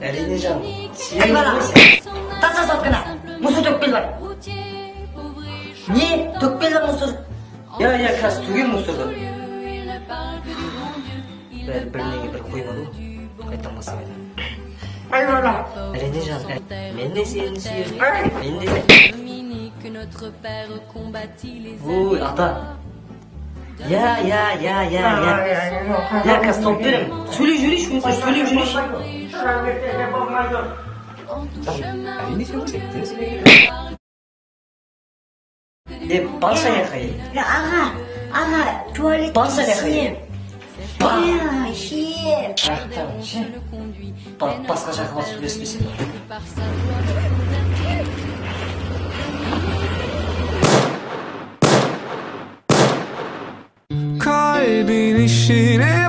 Әрине жаным. Ей бала, таса салқына, мұсыр төкпел бар. Не? Төкпел бар мұсыр? Я, қазір түген мұсырды. Бәрі бірінеге бір қоймады ғой. Қайтан басып еді. Ай бала. Әрине жаным. Мен де сені сүйемін. Мен де. Ой, ата. Я, қазір тауып берем. Сөйлей жүрейші, мұсыр, сөйлей жүрейші. әрине сөйлесек. Банса яқай. Аға, туалет. Банса яқай. Ше. Басқа жаққа бас сөйлеспесен. Kalbin işine